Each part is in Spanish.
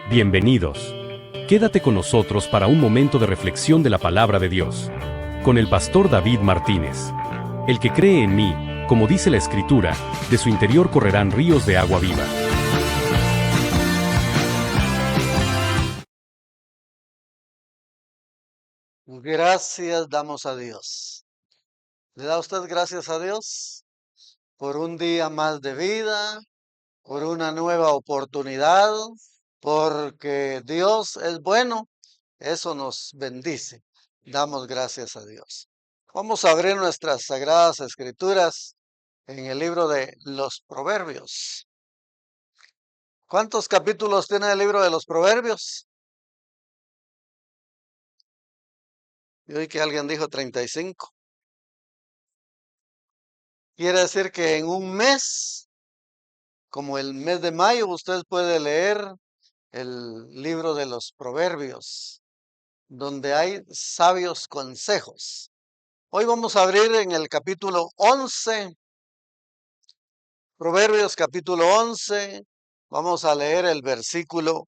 Bienvenidos. Quédate con nosotros para un momento de reflexión de la palabra de Dios. Con el pastor David Martínez. El que cree en mí, como dice la Escritura, de su interior correrán ríos de agua viva. Gracias damos a Dios. ¿Le da usted gracias a Dios por un día más de vida, por una nueva oportunidad, porque Dios es bueno? Eso nos bendice. Damos gracias a Dios. Vamos a abrir nuestras sagradas escrituras en el libro de los Proverbios. ¿Cuántos capítulos tiene el libro de los Proverbios? Yo oí que alguien dijo 35. Quiere decir que en un mes, como el mes de mayo, usted puede leer el libro de los Proverbios, donde hay sabios consejos. Hoy vamos a abrir en el capítulo 11, Proverbios capítulo 11, vamos a leer el versículo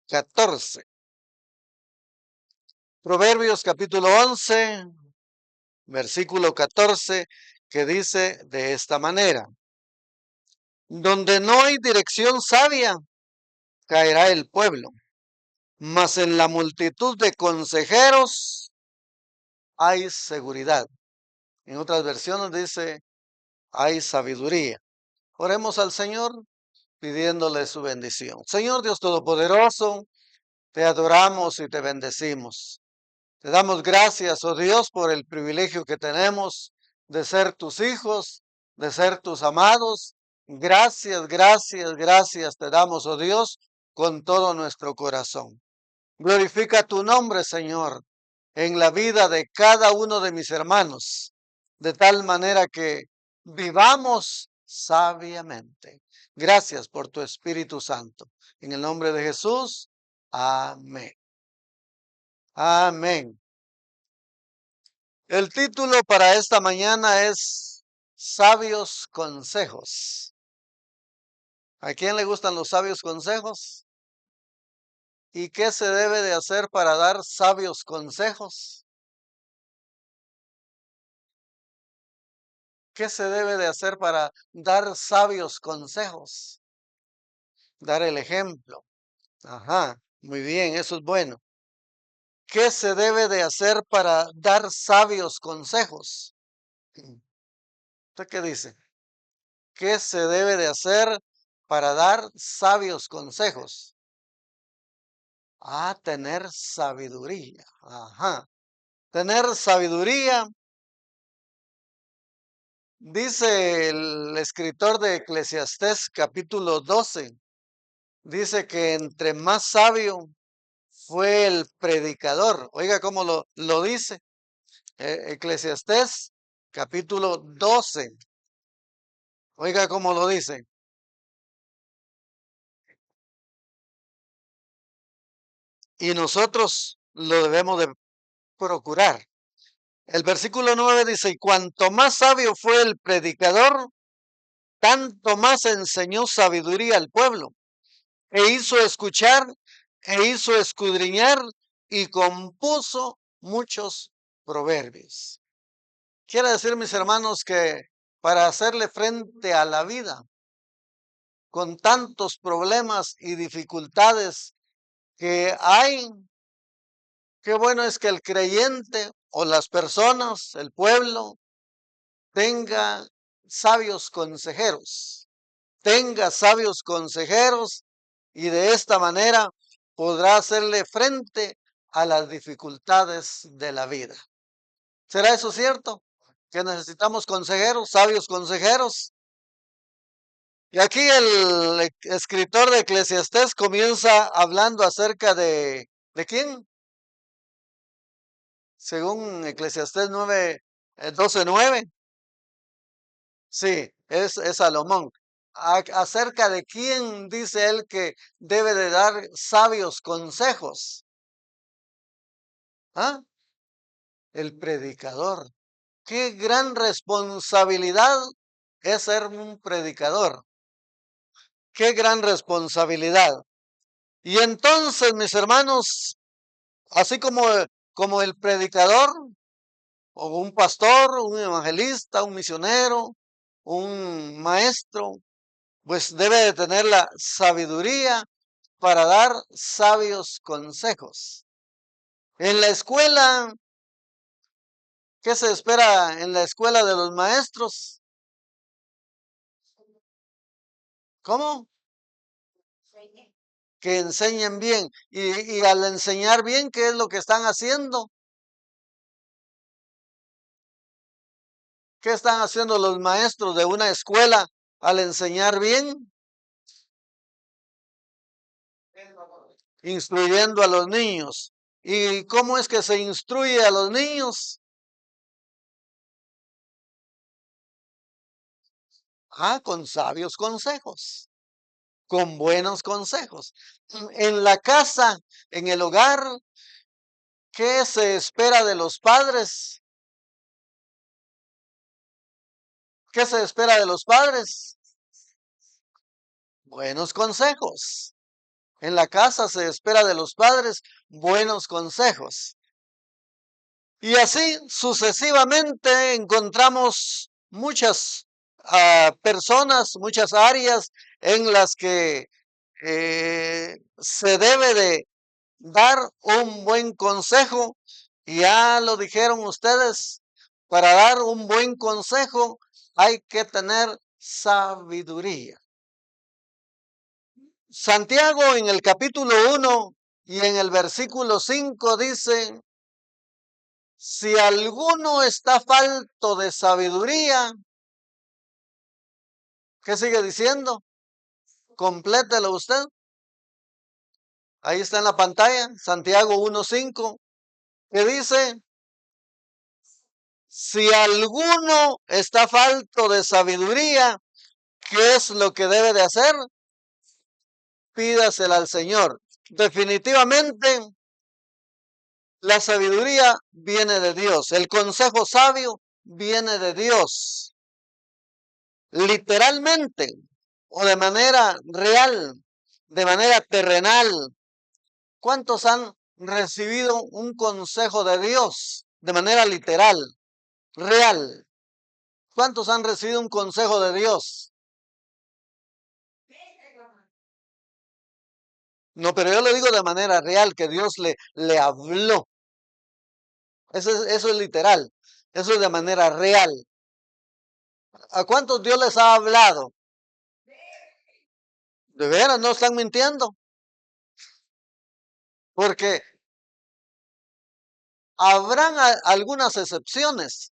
14. Proverbios capítulo 11, versículo 14, que dice de esta manera: donde no hay dirección sabia, caerá el pueblo, mas en la multitud de consejeros hay seguridad. En otras versiones dice, hay sabiduría. Oremos al Señor pidiéndole su bendición. Señor Dios Todopoderoso, te adoramos y te bendecimos. Te damos gracias, oh Dios, por el privilegio que tenemos de ser tus hijos, de ser tus amados. Gracias, gracias, gracias te damos, oh Dios, con todo nuestro corazón. Glorifica tu nombre, Señor, en la vida de cada uno de mis hermanos, de tal manera que vivamos sabiamente. Gracias por tu Espíritu Santo. En el nombre de Jesús, amén. Amén. El título para esta mañana es Sabios Consejos. ¿A quién le gustan los sabios consejos? ¿Y qué se debe de hacer para dar sabios consejos? ¿Qué se debe de hacer para dar sabios consejos? Dar el ejemplo. Ajá, muy bien, eso es bueno. ¿Qué se debe de hacer para dar sabios consejos? ¿Usted qué dice? ¿Qué se debe de hacer para dar sabios consejos? Tener sabiduría. Ajá. Tener sabiduría. Dice el escritor de Eclesiastés capítulo 12. Dice que entre más sabio fue el predicador. Oiga cómo lo dice. Eclesiastés capítulo 12. Oiga cómo lo dice. Y nosotros lo debemos de procurar. El versículo 9 dice, y cuanto más sabio fue el predicador, tanto más enseñó sabiduría al pueblo, e hizo escuchar, e hizo escudriñar, y compuso muchos proverbios. Quiere decir, mis hermanos, que para hacerle frente a la vida, con tantos problemas y dificultades que hay, qué bueno es que el creyente o las personas, el pueblo, tenga sabios consejeros, tenga sabios consejeros y de esta manera podrá hacerle frente a las dificultades de la vida. ¿Será eso cierto? Que necesitamos consejeros, sabios consejeros. Y aquí el escritor de Eclesiastés comienza hablando acerca ¿de quién? Según Eclesiastés 9, 12:9. Sí, es Salomón. Acerca de quién dice él que debe de dar sabios consejos. ¿Ah? El predicador. Qué gran responsabilidad es ser un predicador. Qué gran responsabilidad. Y entonces, mis hermanos, así como el predicador, o un pastor, un evangelista, un misionero, un maestro, pues debe de tener la sabiduría para dar sabios consejos. En la escuela, ¿qué se espera en la escuela de los maestros? ¿Cómo? Que enseñen bien. Y al enseñar bien, ¿qué es lo que están haciendo? ¿Qué están haciendo los maestros de una escuela al enseñar bien? Instruyendo a los niños. ¿Y cómo es que se instruye a los niños? Ah, con sabios consejos, con buenos consejos. En la casa, en el hogar, ¿qué se espera de los padres? ¿Qué se espera de los padres? Buenos consejos. En la casa se espera de los padres buenos consejos. Y así sucesivamente encontramos muchas personas, muchas áreas en las que se debe de dar un buen consejo. Ya lo dijeron ustedes, para dar un buen consejo hay que tener sabiduría. Santiago en el capítulo 1 y en el versículo 5 dice, si alguno está falto de sabiduría, ¿qué sigue diciendo? Complételo usted. Ahí está en la pantalla, Santiago 1:5, que dice, si alguno está falto de sabiduría, ¿qué es lo que debe de hacer? Pídasela al Señor. Definitivamente, la sabiduría viene de Dios. El consejo sabio viene de Dios. Literalmente o de manera real, de manera terrenal. ¿Cuántos han recibido un consejo de Dios de manera literal, real? ¿Cuántos han recibido un consejo de Dios? No, pero yo le digo de manera real, que Dios le habló. Eso es literal. Eso es de manera real. ¿A cuántos Dios les ha hablado? De veras, no están mintiendo. Porque habrán algunas excepciones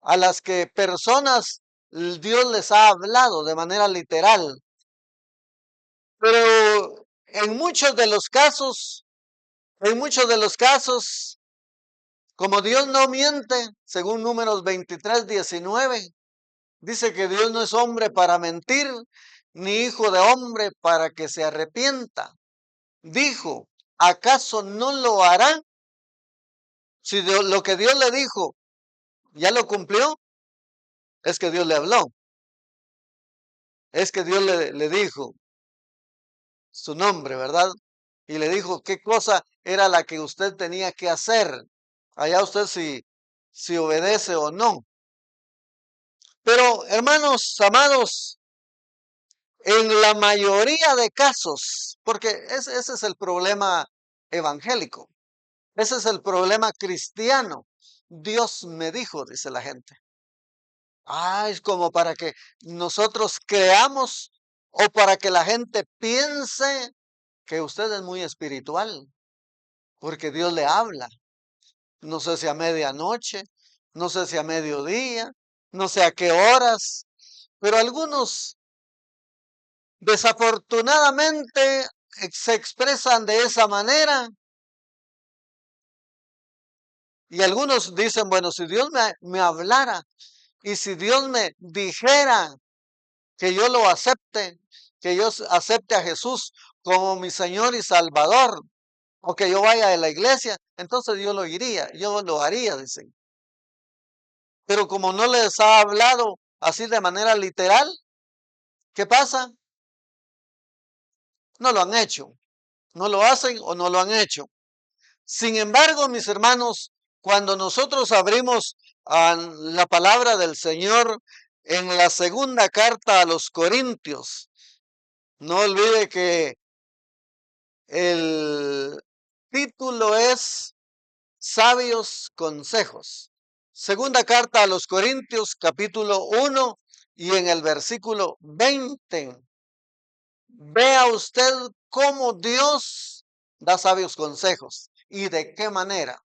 a las que personas Dios les ha hablado de manera literal. Pero en muchos de los casos, como Dios no miente, según Números 23:19, dice que Dios no es hombre para mentir, ni hijo de hombre para que se arrepienta. Dijo, ¿acaso no lo hará? Si lo que Dios le dijo ya lo cumplió, es que Dios le habló. Es que Dios le dijo su nombre, ¿verdad? Y le dijo qué cosa era la que usted tenía que hacer. Allá usted si obedece o no. Pero hermanos amados, en la mayoría de casos, porque ese es el problema evangélico, ese es el problema cristiano. Dios me dijo, dice la gente. Ah, es como para que nosotros creamos o para que la gente piense que usted es muy espiritual, porque Dios le habla. No sé si a medianoche, no sé si a mediodía, no sé a qué horas, pero algunos desafortunadamente se expresan de esa manera y algunos dicen, bueno, si Dios me hablara y si Dios me dijera que yo lo acepte, que yo acepte a Jesús como mi Señor y Salvador, o que yo vaya a la iglesia, entonces yo lo iría, yo lo haría, dicen. Pero como no les ha hablado así de manera literal, ¿qué pasa? No lo han hecho. no lo hacen o no lo han hecho. Sin embargo, mis hermanos, cuando nosotros abrimos la palabra del Señor en la segunda carta a los Corintios, no olvide que el título es Sabios Consejos. Segunda carta a los Corintios, capítulo 1 y en el versículo 20. Vea usted cómo Dios da sabios consejos y de qué manera.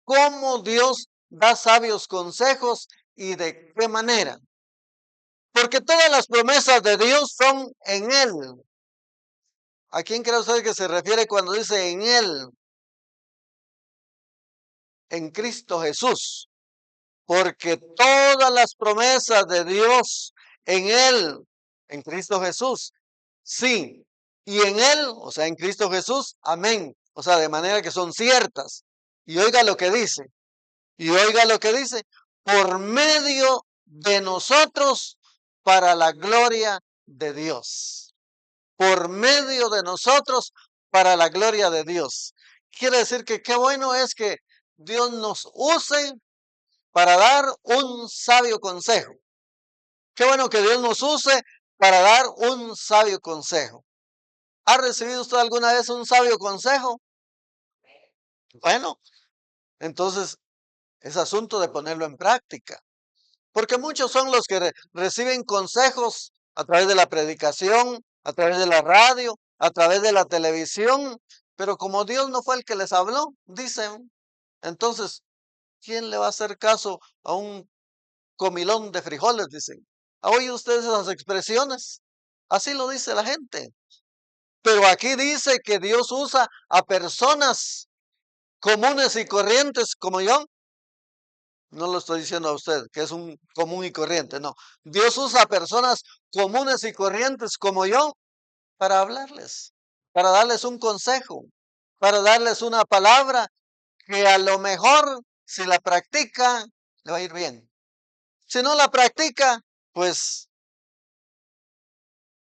Cómo Dios da sabios consejos y de qué manera. Porque todas las promesas de Dios son en Él. ¿A quién cree usted que se refiere cuando dice en Él? En Cristo Jesús. Porque todas las promesas de Dios en Él, en Cristo Jesús, sí. Y en Él, o sea, en Cristo Jesús, amén. O sea, de manera que son ciertas. Y oiga lo que dice. Y oiga lo que dice. Por medio de nosotros para la gloria de Dios. Por medio de nosotros para la gloria de Dios. Quiere decir que qué bueno es que Dios nos use para dar un sabio consejo. Qué bueno que Dios nos use para dar un sabio consejo. ¿Ha recibido usted alguna vez un sabio consejo? Bueno, entonces es asunto de ponerlo en práctica. Porque muchos son los que reciben consejos a través de la predicación, a través de la radio, a través de la televisión. Pero como Dios no fue el que les habló, dicen, entonces, ¿quién le va a hacer caso a un comilón de frijoles? Dicen. ¿Ha oído ustedes esas expresiones? Así lo dice la gente. Pero aquí dice que Dios usa a personas comunes y corrientes como yo. No lo estoy diciendo a usted, que es un común y corriente, no. Dios usa a personas comunes y corrientes como yo para hablarles, para darles un consejo, para darles una palabra que a lo mejor si la practica le va a ir bien. Si no la practica, pues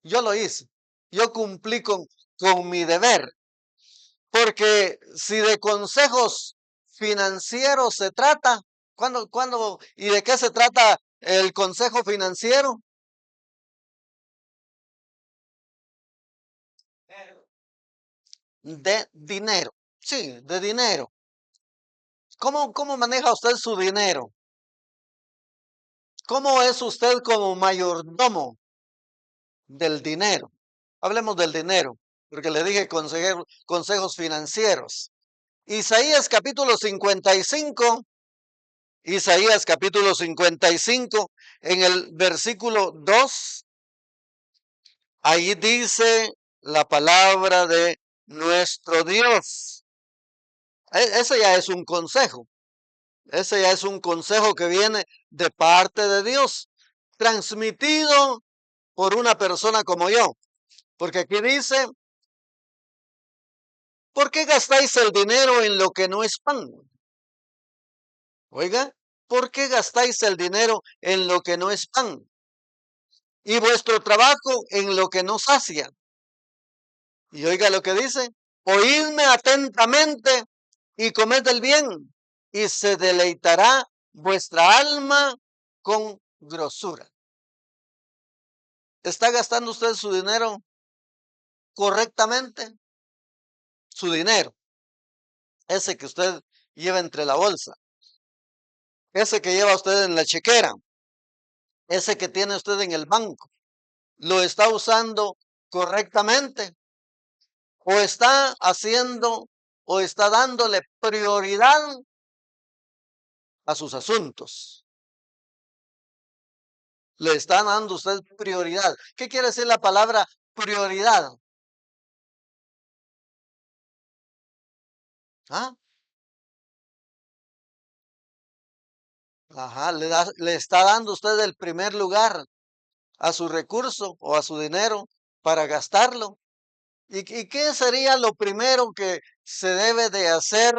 yo lo hice. Yo cumplí con mi deber. Porque si de consejos financieros se trata, ¿cuándo y de qué se trata el consejo financiero? De dinero. Sí, de dinero. ¿Cómo maneja usted su dinero? ¿Cómo es usted como mayordomo del dinero? Hablemos del dinero, porque le dije consejos financieros. Isaías capítulo 55, Isaías capítulo 55, en el versículo 2, ahí dice la palabra de nuestro Dios. Ese ya es un consejo. Ese ya es un consejo que viene de parte de Dios, transmitido por una persona como yo. Porque aquí dice, ¿por qué gastáis el dinero en lo que no es pan? Oiga, ¿por qué gastáis el dinero en lo que no es pan? Y vuestro trabajo en lo que no sacia. Y oiga lo que dice, oídme atentamente y comed el bien, y se deleitará vuestra alma con grosura. ¿Está gastando usted su dinero correctamente? Su dinero, ese que usted lleva entre la bolsa, ese que lleva usted en la chequera, ese que tiene usted en el banco, ¿lo está usando correctamente? ¿O está haciendo o está dándole prioridad a sus asuntos? Le está dando usted prioridad. ¿Qué quiere decir la palabra prioridad? ¿Ah? Ajá, le está dando usted el primer lugar a su recurso o a su dinero para gastarlo. ¿Y qué sería lo primero que se debe de hacer?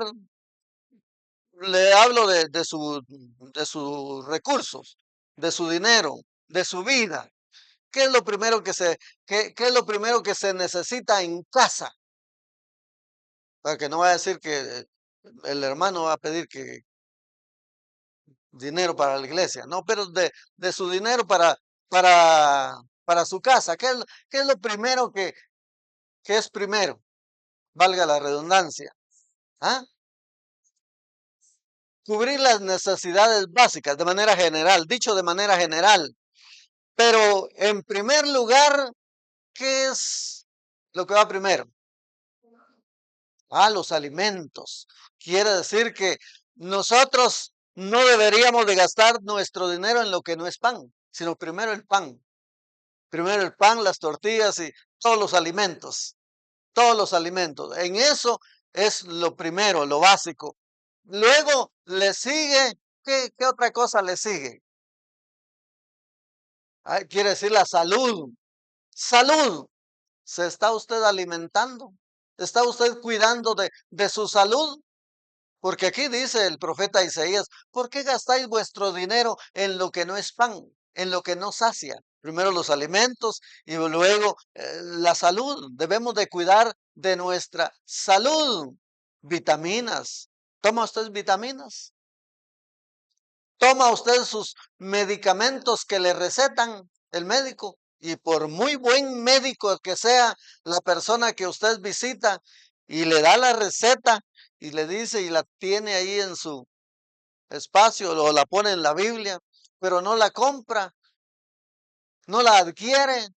Le hablo de sus recursos, de su dinero, de su vida. ¿Qué es lo primero que qué es lo primero que se necesita en casa? para que no vaya a decir que el hermano va a pedir que dinero para la iglesia, no, pero de su dinero para su casa. ¿Qué es lo primero que es primero? Valga la redundancia. ¿Ah? Cubrir las necesidades básicas de manera general, dicho de manera general. Pero en primer lugar, ¿qué es lo que va primero? Los alimentos. Quiere decir que nosotros no deberíamos de gastar nuestro dinero en lo que no es pan, sino primero el pan. Primero el pan, las tortillas y todos los alimentos. Todos los alimentos. En eso es lo primero, lo básico. Luego le sigue, ¿qué otra cosa le sigue? Quiere decir la salud. Salud. ¿Se está usted alimentando? ¿Está usted cuidando de su salud? Porque aquí dice el profeta Isaías, ¿por qué gastáis vuestro dinero en lo que no es pan, en lo que no sacia? Primero los alimentos y luego la salud. Debemos de cuidar de nuestra salud. Vitaminas. ¿Toma usted vitaminas? ¿Toma usted sus medicamentos que le recetan el médico? Y por muy buen médico que sea la persona que usted visita y le da la receta y le dice y la tiene ahí en su espacio o la pone en la Biblia, pero no la compra, no la adquiere,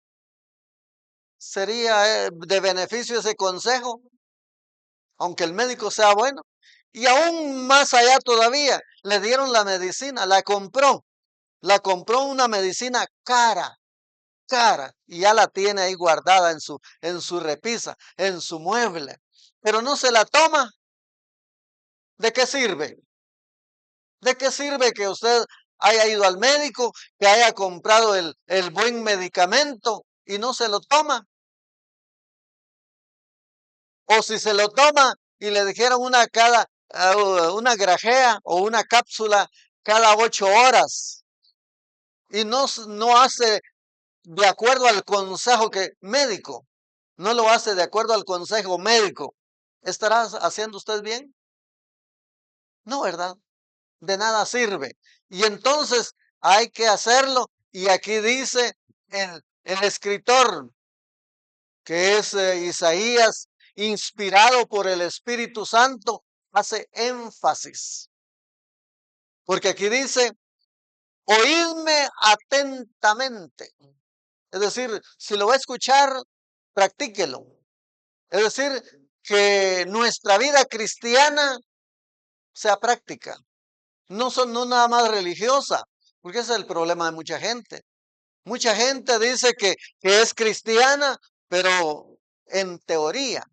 sería de beneficio ese consejo, aunque el médico sea bueno. Y aún más allá todavía, le dieron la medicina, la compró una medicina cara, y ya la tiene ahí guardada en su repisa, en su mueble, pero no se la toma. ¿De qué sirve? ¿De qué sirve que usted haya ido al médico, que haya comprado el buen medicamento y no se lo toma? O si se lo toma y le dijeron una grajea o una cápsula cada 8 horas y no hace de acuerdo al consejo médico, no lo hace de acuerdo al consejo médico, ¿estará haciendo usted bien? No, ¿verdad? De nada sirve. Y entonces hay que hacerlo. Y aquí dice el escritor, que es Isaías, inspirado por el Espíritu Santo, hace énfasis. Porque aquí dice, oídme atentamente. Es decir, si lo va a escuchar, practíquelo. Es decir, que nuestra vida cristiana sea práctica. No nada más religiosa, porque ese es el problema de mucha gente. Mucha gente dice que es cristiana, pero en teoría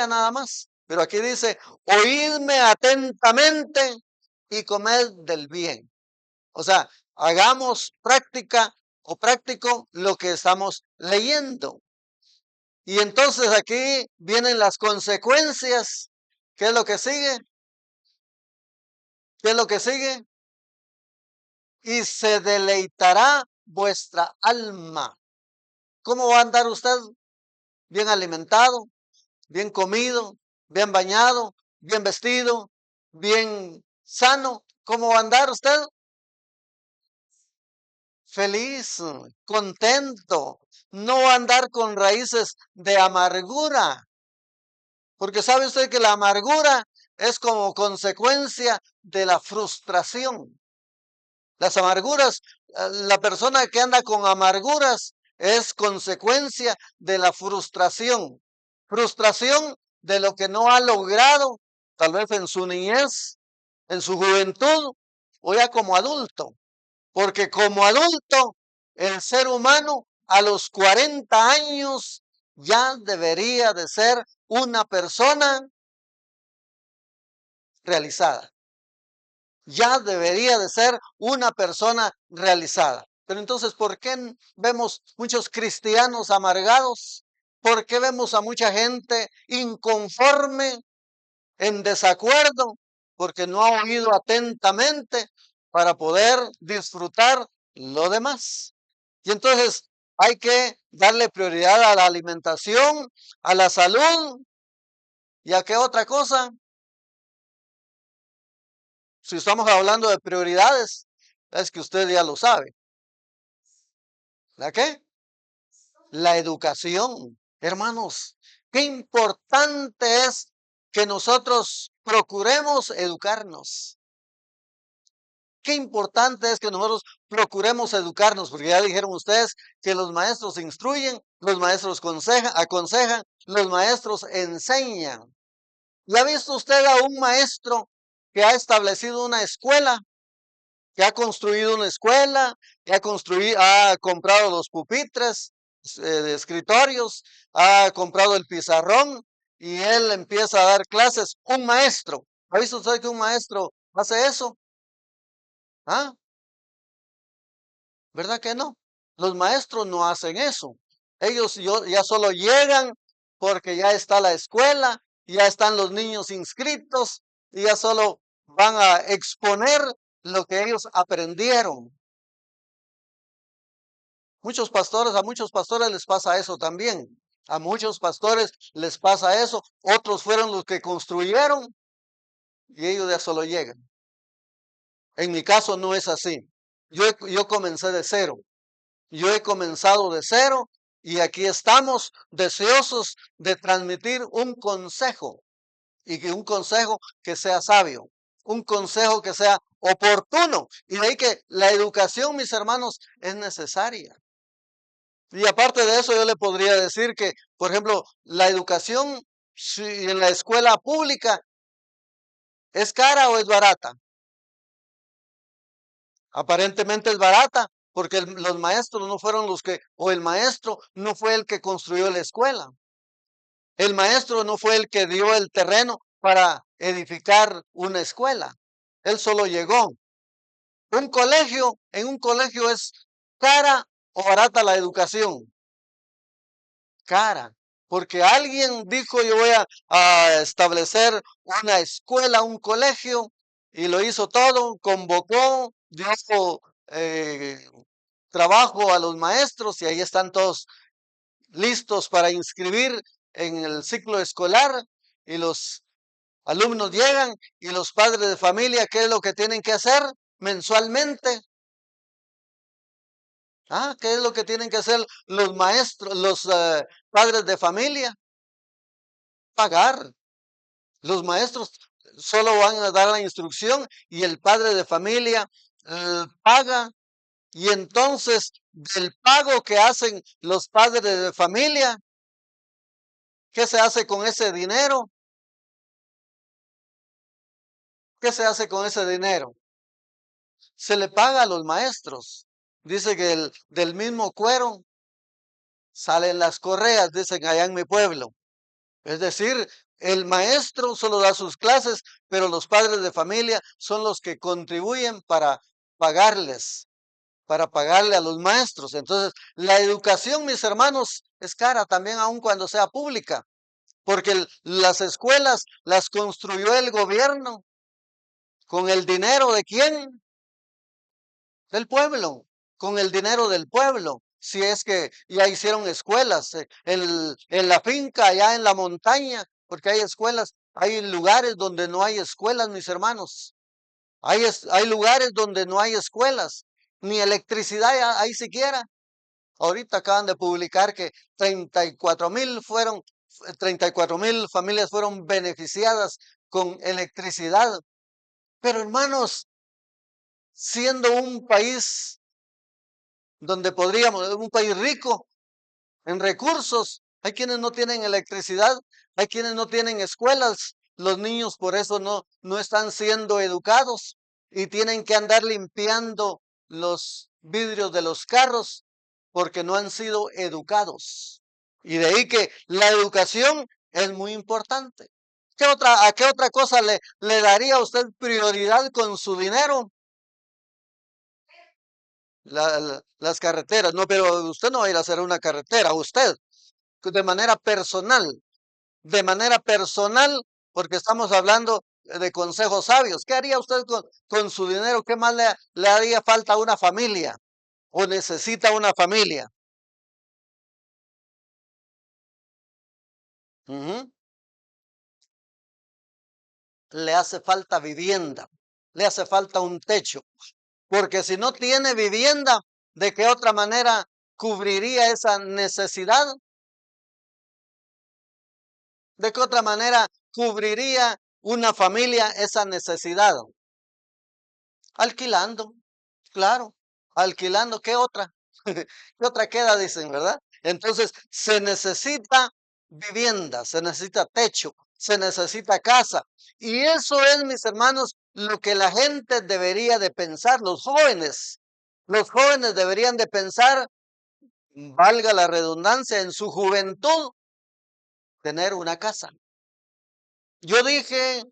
nada más. Pero aquí dice, oídme atentamente y comed del bien. O sea, hagamos práctica o práctico lo que estamos leyendo. Y entonces aquí vienen las consecuencias. ¿Qué es lo que sigue? ¿Qué es lo que sigue? Y se deleitará vuestra alma. ¿Cómo va a andar usted? Bien alimentado, bien comido, bien bañado, bien vestido, bien sano. ¿Cómo va a andar usted? Feliz, contento. No va a andar con raíces de amargura. Porque sabe usted que la amargura es como consecuencia de la frustración. Las amarguras, la persona que anda con amarguras es consecuencia de la frustración. Frustración de lo que no ha logrado, tal vez en su niñez, en su juventud o ya como adulto. Porque como adulto, el ser humano a los 40 años ya debería de ser una persona realizada. Ya debería de ser una persona realizada. Pero entonces, ¿por qué vemos muchos cristianos amargados? ¿Por qué vemos a mucha gente inconforme, en desacuerdo? Porque no ha oído atentamente para poder disfrutar lo demás. Y entonces hay que darle prioridad a la alimentación, a la salud ¿Y a qué otra cosa? Si estamos hablando de prioridades, es que usted ya lo sabe. ¿La qué? La educación. Hermanos, qué importante es que nosotros procuremos educarnos. Qué importante es que nosotros procuremos educarnos, porque ya dijeron ustedes que los maestros instruyen, los maestros aconsejan, los maestros enseñan. ¿Ya ha visto usted a un maestro que ha establecido una escuela, que ha construido una escuela, que ha comprado los pupitres, de escritorios, ha comprado el pizarrón y él empieza a dar clases? Un maestro. ¿Ha visto usted que un maestro hace eso? ¿Ah? ¿Verdad que no? Los maestros no hacen eso. Ya solo llegan porque ya está la escuela, ya están los niños inscritos y ya solo van a exponer lo que ellos aprendieron. A muchos pastores les pasa eso también. A muchos pastores les pasa eso. Otros fueron los que construyeron y ellos ya solo llegan. En mi caso no es así. Yo comencé de cero. Yo he comenzado de cero y aquí estamos deseosos de transmitir un consejo y que un consejo que sea sabio, un consejo que sea oportuno. Y de ahí que la educación, mis hermanos, es necesaria. Y aparte de eso, yo le podría decir que, por ejemplo, la educación si en la escuela pública es cara o es barata. Aparentemente es barata porque los maestros no fueron los que, o el maestro no fue el que construyó la escuela. El maestro no fue el que dio el terreno para edificar una escuela. Él solo llegó. En un colegio es cara o barata la educación. Cara. Porque alguien dijo yo voy a establecer una escuela, un colegio, y lo hizo todo, convocó, dio eh, trabajo a los maestros y ahí están todos listos para inscribir en el ciclo escolar y los alumnos llegan y los padres de familia, ¿qué es lo que tienen que hacer mensualmente? ¿Qué es lo que tienen que hacer los maestros, los padres de familia? Pagar. Los maestros solo van a dar la instrucción y el padre de familia paga. Y entonces, del pago que hacen los padres de familia, ¿qué se hace con ese dinero? ¿Qué se hace con ese dinero? Se le paga a los maestros. Dice que del mismo cuero salen las correas, dicen allá en mi pueblo. Es decir, el maestro solo da sus clases, pero los padres de familia son los que contribuyen pagarles, para pagarle a los maestros. Entonces, la educación, mis hermanos, es cara también aun cuando sea pública, porque las escuelas las construyó el gobierno con el dinero de quién? Del pueblo, con el dinero del pueblo. Si es que ya hicieron escuelas en la finca, allá en la montaña, porque hay escuelas, hay lugares donde no hay escuelas, mis hermanos. Hay lugares donde no hay escuelas, ni electricidad hay siquiera. Ahorita acaban de publicar que 34,000 familias fueron beneficiadas con electricidad. Pero hermanos, siendo un país donde un país rico en recursos, hay quienes no tienen electricidad, hay quienes no tienen escuelas, los niños por eso no están siendo educados y tienen que andar limpiando los vidrios de los carros porque no han sido educados. Y de ahí que la educación es muy importante. ¿A qué otra cosa le daría a usted prioridad con su dinero? Las carreteras. No, pero usted no va a ir a hacer una carretera, usted, de manera personal, porque estamos hablando de consejos sabios. ¿Qué haría usted con su dinero? ¿Qué más le haría falta a una familia? ¿O necesita una familia? Ujú. le hace falta vivienda, le hace falta un techo, porque si no tiene vivienda, ¿de qué otra manera cubriría esa necesidad? ¿De qué otra manera cubriría una familia esa necesidad? Alquilando, claro, alquilando, ¿qué otra? ¿Qué otra queda? Dicen, ¿verdad? Entonces, se necesita vivienda, se necesita techo, se necesita casa. Y eso es, mis hermanos, lo que la gente debería de pensar, los jóvenes. Los jóvenes deberían de pensar, valga la redundancia, en su juventud, tener una casa. Yo dije,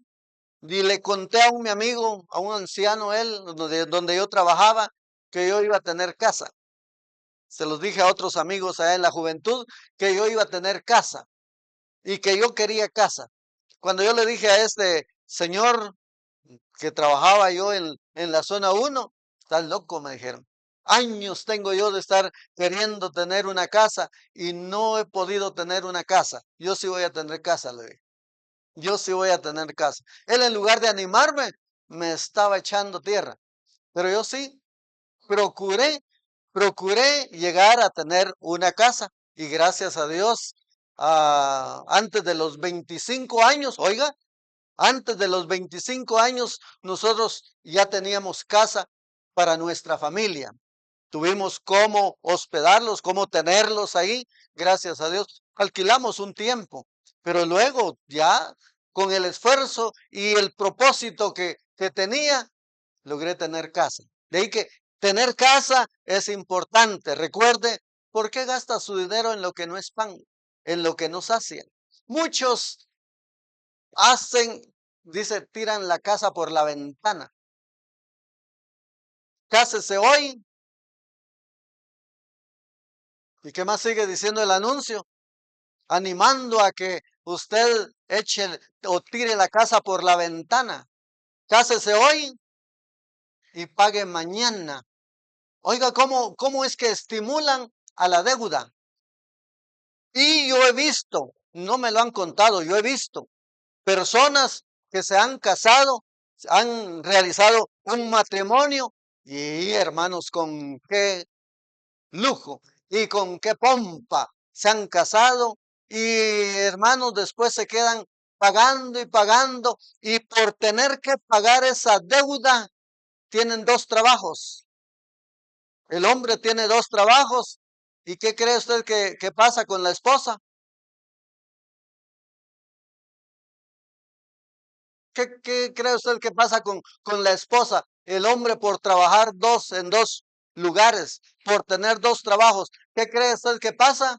y le conté a mi amigo, a un anciano, él, donde yo trabajaba, que yo iba a tener casa. Se los dije a otros amigos allá en la juventud, que yo iba a tener casa y que yo quería casa. Cuando yo le dije a este señor que trabajaba yo en la zona 1, estás loco, me dijeron. Años tengo yo de estar queriendo tener una casa y no he podido tener una casa. Yo sí voy a tener casa, le dije. Yo sí voy a tener casa. Él en lugar de animarme, me estaba echando tierra. Pero yo sí procuré, procuré llegar a tener una casa. Y gracias a Dios, antes de los 25 años, oiga, antes de los 25 años, nosotros ya teníamos casa para nuestra familia. Tuvimos cómo hospedarlos, cómo tenerlos ahí, gracias a Dios. Alquilamos un tiempo, pero luego ya con el esfuerzo y el propósito que tenía, logré tener casa. De ahí que tener casa es importante. Recuerde, ¿por qué gasta su dinero en lo que no es pan? En lo que no sacia. Muchos hacen, dice, tiran la casa por la ventana. Cásese hoy. ¿Y qué más sigue diciendo el anuncio? Animando a que usted eche o tire la casa por la ventana. Cásese hoy y pague mañana. Oiga, ¿cómo es que estimulan a la deuda? Y yo he visto, no me lo han contado, yo he visto personas que se han casado, han realizado un matrimonio y hermanos, con qué lujo y con qué pompa se han casado y hermanos después se quedan pagando y pagando y por tener que pagar esa deuda tienen dos trabajos. El hombre tiene dos trabajos. ¿Y qué cree usted que pasa con la esposa? ¿Qué cree usted que pasa con la esposa? El hombre por trabajar en dos lugares, por tener dos trabajos. ¿Qué cree usted que pasa?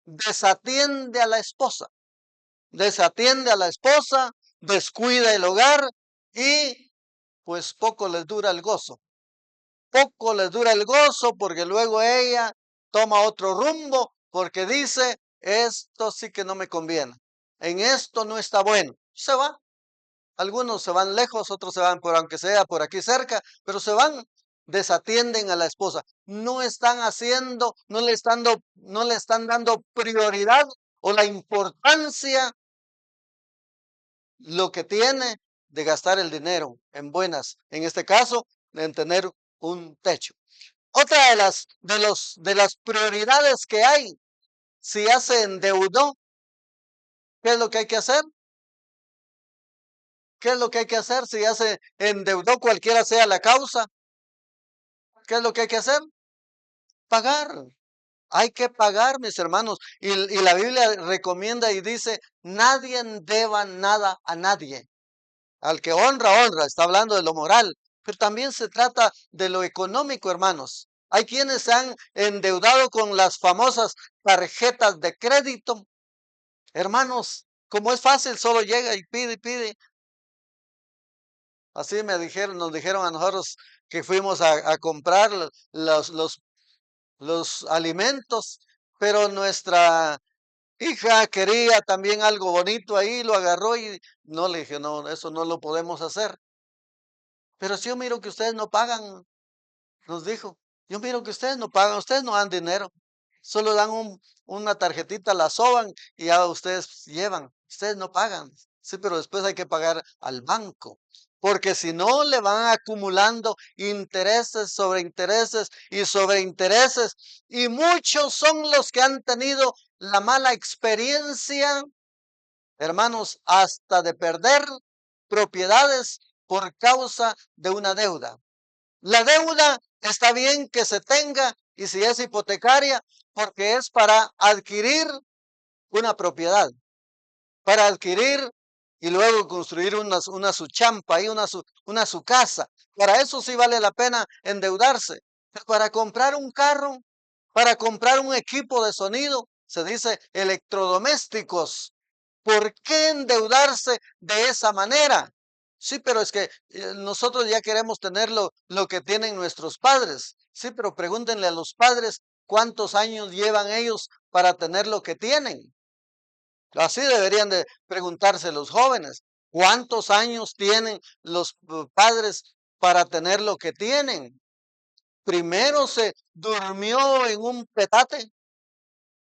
Desatiende a la esposa. Desatiende a la esposa, descuida el hogar y pues poco les dura el gozo. Poco les dura el gozo porque luego ella toma otro rumbo porque dice, esto sí que no me conviene. En esto no está bueno. Se va. Algunos se van lejos, otros se van por, aunque sea por aquí cerca, pero se van, desatienden a la esposa. No están haciendo, no le están dando prioridad o la importancia lo que tiene de gastar el dinero en buenas, en este caso, en tener un techo. Otra de las prioridades que hay, si ya se endeudó, ¿qué es lo que hay que hacer? ¿Qué es lo que hay que hacer si ya se endeudó cualquiera sea la causa? ¿Qué es lo que hay que hacer? Pagar. Hay que pagar, mis hermanos. Y la Biblia recomienda y dice, nadie deba nada a nadie. Al que honra, honra. Está hablando de lo moral. Pero también se trata de lo económico, hermanos. Hay quienes se han endeudado con las famosas tarjetas de crédito. Hermanos, como es fácil, solo llega y pide y pide. Así nos dijeron a nosotros que fuimos a comprar los alimentos, pero nuestra hija quería también algo bonito ahí, lo agarró y no le dije, no, eso no lo podemos hacer. Pero si yo miro que ustedes no pagan, nos dijo, yo miro que ustedes no pagan, ustedes no dan dinero, solo dan una tarjetita, la soban y ya ustedes llevan, ustedes no pagan. Sí, pero después hay que pagar al banco, porque si no le van acumulando intereses sobre intereses y sobre intereses, y muchos son los que han tenido la mala experiencia, hermanos, hasta de perder propiedades por causa de una deuda. La deuda está bien que se tenga y si es hipotecaria, porque es para adquirir una propiedad, para adquirir y luego construir una su champa y una su casa. Para eso sí vale la pena endeudarse. Pero para comprar un carro, para comprar un equipo de sonido, se dice electrodomésticos. ¿Por qué endeudarse de esa manera? Sí, pero es que nosotros ya queremos tener lo que tienen nuestros padres. Sí, pero pregúntenle a los padres cuántos años llevan ellos para tener lo que tienen. Así deberían de preguntarse los jóvenes. ¿Cuántos años tienen los padres para tener lo que tienen? Primero se durmió en un petate.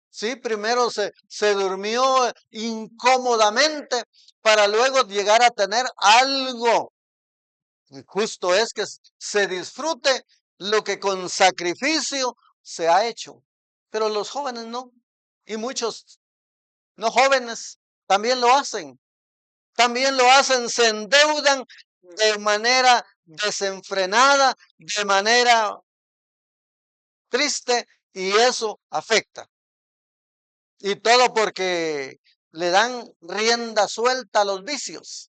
Sí, primero se durmió incómodamente para luego llegar a tener algo. Y justo es que se disfrute lo que con sacrificio se ha hecho. Pero los jóvenes no. Y muchos no jóvenes también lo hacen. También lo hacen, se endeudan de manera desenfrenada, de manera triste, y eso afecta. Y todo porque le dan rienda suelta a los vicios.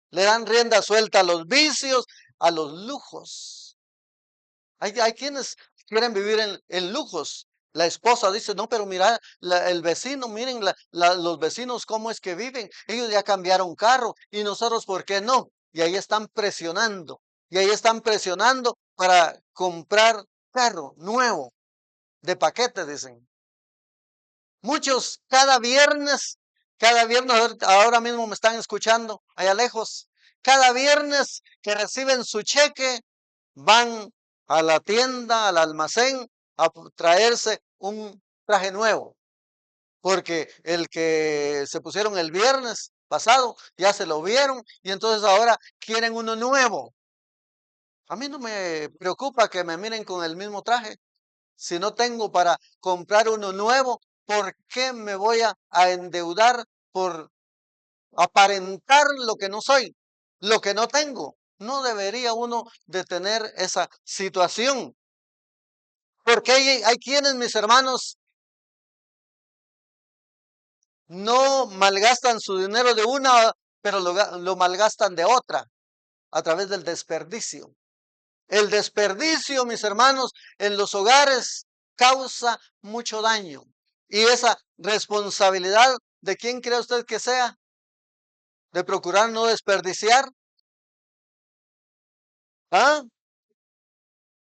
Le dan rienda suelta a los vicios, a los lujos. Hay quienes quieren vivir en lujos. La esposa dice, no, pero mira, el vecino, miren los vecinos cómo es que viven. Ellos ya cambiaron carro y nosotros, ¿por qué no? Y ahí están presionando. Y ahí están presionando para comprar carro nuevo, de paquete, dicen. Muchos cada viernes, ahora mismo me están escuchando allá lejos, cada viernes que reciben su cheque, van a la tienda, al almacén, a traerse un traje nuevo, porque el que se pusieron el viernes pasado ya se lo vieron y entonces ahora quieren uno nuevo. A mí no me preocupa que me miren con el mismo traje. Si no tengo para comprar uno nuevo, ¿por qué me voy a endeudar por aparentar lo que no soy, lo que no tengo? No debería uno de tener esa situación. Porque hay quienes, mis hermanos, no malgastan su dinero de una, pero lo malgastan de otra, a través del desperdicio. El desperdicio, mis hermanos, en los hogares causa mucho daño. Y esa responsabilidad, ¿de quién cree usted que sea? De procurar no desperdiciar. ¿Ah?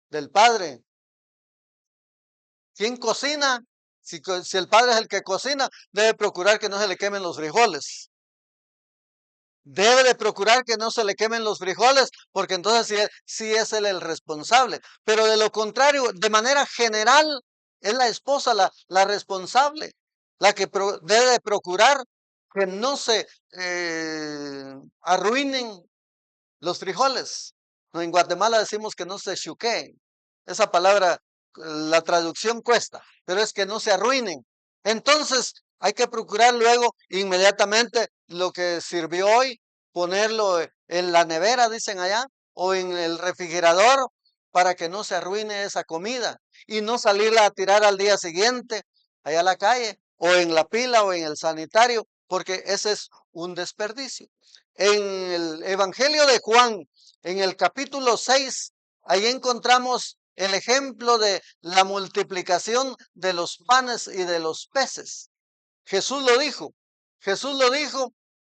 Del padre. ¿Quién cocina? Si el padre es el que cocina, debe procurar que no se le quemen los frijoles. Debe de procurar que no se le quemen los frijoles, porque entonces sí es él el responsable. Pero de lo contrario, de manera general, es la esposa la responsable, la que debe de procurar que no se arruinen los frijoles. En Guatemala decimos que no se chuqueen. Esa palabra, la traducción cuesta, pero es que no se arruinen. Entonces, hay que procurar luego inmediatamente lo que sirvió hoy, ponerlo en la nevera, dicen allá, o en el refrigerador para que no se arruine esa comida y no salirla a tirar al día siguiente allá a la calle o en la pila o en el sanitario, porque ese es un desperdicio. En el Evangelio de Juan, en el capítulo 6, ahí encontramos el ejemplo de la multiplicación de los panes y de los peces. Jesús lo dijo,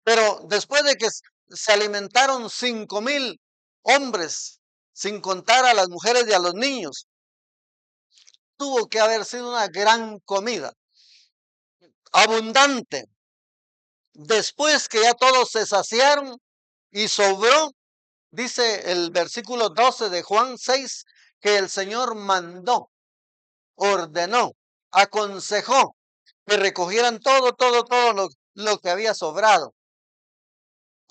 pero después de que se alimentaron 5,000 hombres, sin contar a las mujeres y a los niños, tuvo que haber sido una gran comida, abundante. Después que ya todos se saciaron y sobró, dice el versículo 12 de Juan 6, que el Señor mandó, ordenó, aconsejó que recogieran todo lo que había sobrado.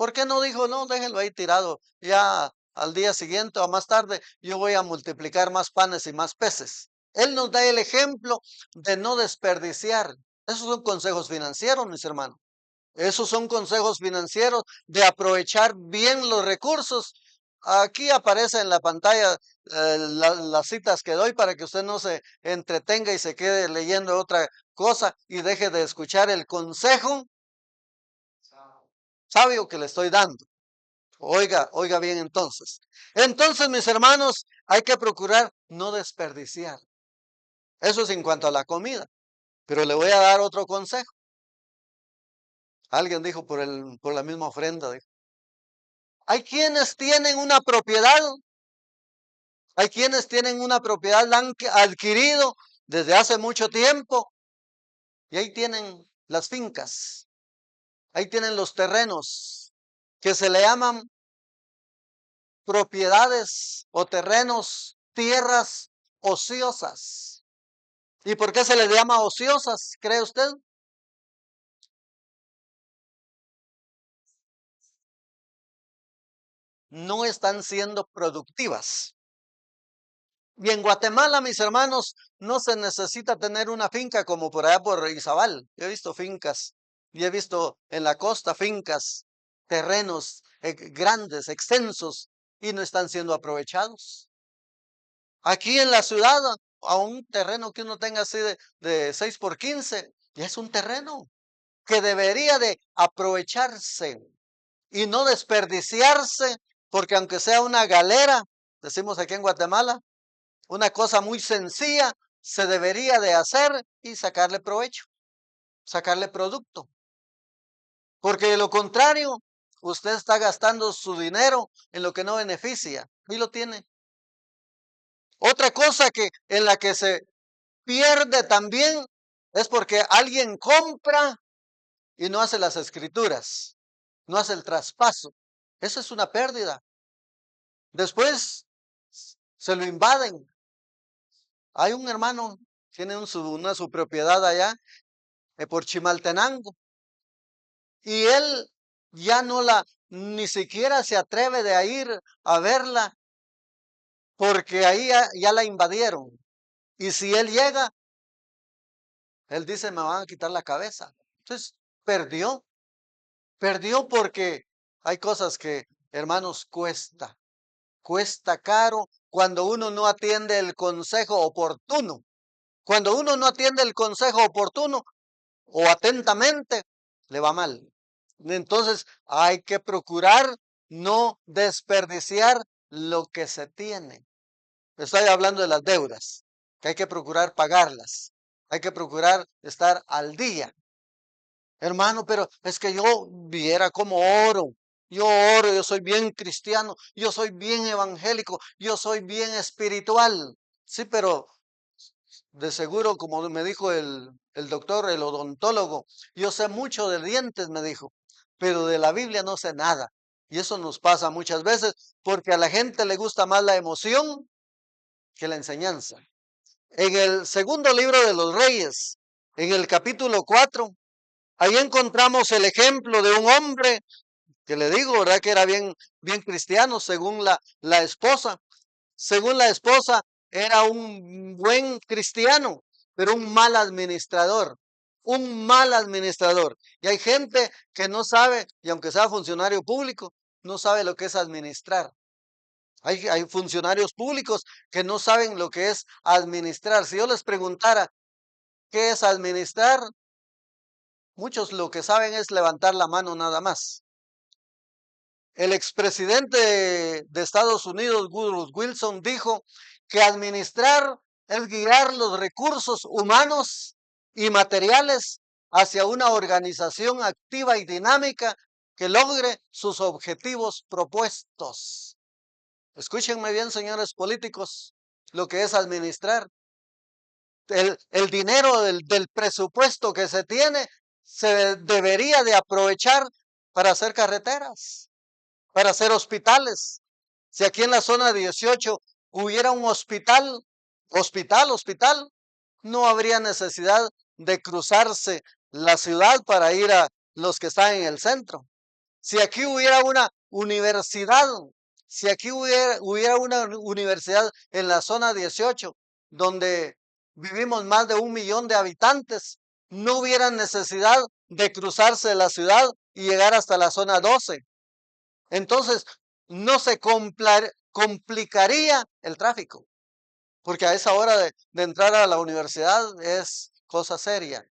¿Por qué no dijo, no, déjenlo ahí tirado? Ya al día siguiente o más tarde yo voy a multiplicar más panes y más peces. Él nos da el ejemplo de no desperdiciar. Esos son consejos financieros, mis hermanos. Esos son consejos financieros de aprovechar bien los recursos. Aquí aparece en la pantalla las citas que doy para que usted no se entretenga y se quede leyendo otra cosa y deje de escuchar el consejo sabio que le estoy dando. Oiga, oiga bien entonces. Entonces, mis hermanos, hay que procurar no desperdiciar. Eso es en cuanto a la comida. Pero le voy a dar otro consejo. Alguien dijo por la misma ofrenda. Dijo. Hay quienes tienen una propiedad. Hay quienes tienen una propiedad, la han adquirido desde hace mucho tiempo. Y ahí tienen las fincas. Ahí tienen los terrenos que se le llaman propiedades o terrenos, tierras ociosas. ¿Y por qué se les llama ociosas, cree usted? No están siendo productivas. Y en Guatemala, mis hermanos, no se necesita tener una finca como por allá por Izabal. Yo he visto fincas y he visto en la costa fincas, terrenos grandes, extensos, y no están siendo aprovechados. Aquí en la ciudad, a un terreno que uno tenga así de 6 por 15, ya es un terreno que debería de aprovecharse y no desperdiciarse, porque aunque sea una galera, decimos aquí en Guatemala, una cosa muy sencilla, se debería de hacer y sacarle provecho, sacarle producto. Porque de lo contrario, usted está gastando su dinero en lo que no beneficia y lo tiene. Otra cosa que en la que se pierde también es porque alguien compra y no hace las escrituras, no hace el traspaso. Eso es una pérdida. Después se lo invaden. Hay un hermano, tiene su propiedad allá por Chimaltenango y él ya no ni siquiera se atreve de ir a verla porque ahí ya la invadieron. Y si él llega, él dice, me van a quitar la cabeza. Entonces, perdió. Perdió porque hay cosas que, hermanos, cuesta caro cuando uno no atiende el consejo oportuno. Cuando uno no atiende el consejo oportuno o atentamente, le va mal. Entonces hay que procurar no desperdiciar lo que se tiene. Estoy hablando de las deudas, que hay que procurar pagarlas. Hay que procurar estar al día. Hermano, pero es que yo viera como oro. Yo oro, yo soy bien cristiano, yo soy bien evangélico, yo soy bien espiritual. Sí, pero de seguro, como me dijo el doctor, el odontólogo, yo sé mucho de dientes, me dijo, pero de la Biblia no sé nada. Y eso nos pasa muchas veces porque a la gente le gusta más la emoción que la enseñanza. En el segundo libro de los Reyes, en el capítulo 4, ahí encontramos el ejemplo de un hombre que le digo, ¿verdad? Que era bien cristiano según la esposa. Según la esposa, era un buen cristiano, pero un mal administrador. Un mal administrador. Y hay gente que no sabe, y aunque sea funcionario público, no sabe lo que es administrar. Hay funcionarios públicos que no saben lo que es administrar. Si yo les preguntara, ¿qué es administrar? Muchos lo que saben es levantar la mano nada más. El expresidente de Estados Unidos, Woodrow Wilson, dijo que administrar es guiar los recursos humanos y materiales hacia una organización activa y dinámica que logre sus objetivos propuestos. Escúchenme bien, señores políticos, lo que es administrar. El dinero del presupuesto que se tiene se debería de aprovechar para hacer carreteras, para hacer hospitales. Si aquí en la zona 18 hubiera un hospital, no habría necesidad de cruzarse la ciudad para ir a los que están en el centro. Si aquí hubiera una universidad, si aquí hubiera una universidad en la zona 18, donde vivimos más de 1 millón de habitantes, no hubiera necesidad de cruzarse la ciudad y llegar hasta la zona 12. Entonces, no se complicaría el tráfico, porque a esa hora de entrar a la universidad es cosa seria.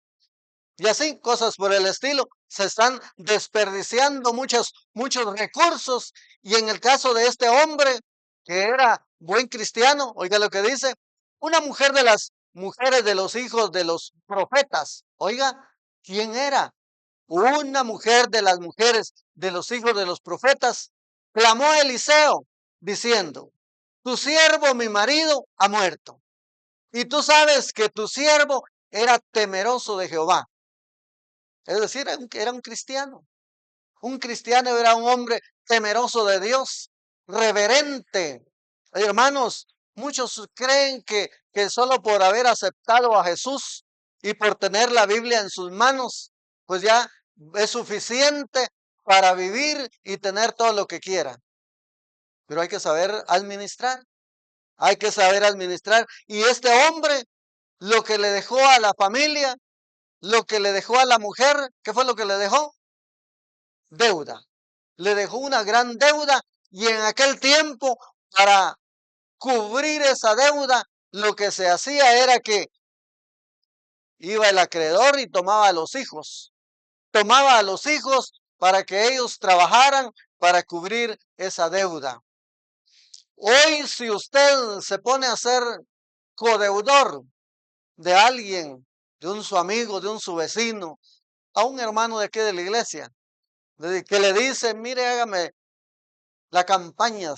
Y así, cosas por el estilo. Se están desperdiciando muchos recursos. Y en el caso de este hombre, que era buen cristiano, oiga lo que dice, una mujer de las mujeres de los hijos de los profetas. Oiga, ¿quién era? Una mujer de las mujeres de los hijos de los profetas clamó a Eliseo diciendo, tu siervo, mi marido, ha muerto. Y tú sabes que tu siervo era temeroso de Jehová. Es decir, era un cristiano. Un cristiano era un hombre temeroso de Dios, reverente. Hermanos, muchos creen que solo por haber aceptado a Jesús y por tener la Biblia en sus manos, pues ya es suficiente para vivir y tener todo lo que quiera. Pero hay que saber administrar. Hay que saber administrar. Y este hombre, lo que le dejó a la familia, lo que le dejó a la mujer, ¿qué fue lo que le dejó? Deuda. Le dejó una gran deuda y en aquel tiempo, para cubrir esa deuda, lo que se hacía era que iba el acreedor y tomaba a los hijos. Tomaba a los hijos para que ellos trabajaran para cubrir esa deuda. Hoy, si usted se pone a ser codeudor de alguien, de un su amigo, de un su vecino, a un hermano de aquí de la iglesia, que le dice, mire, hágame la campaña,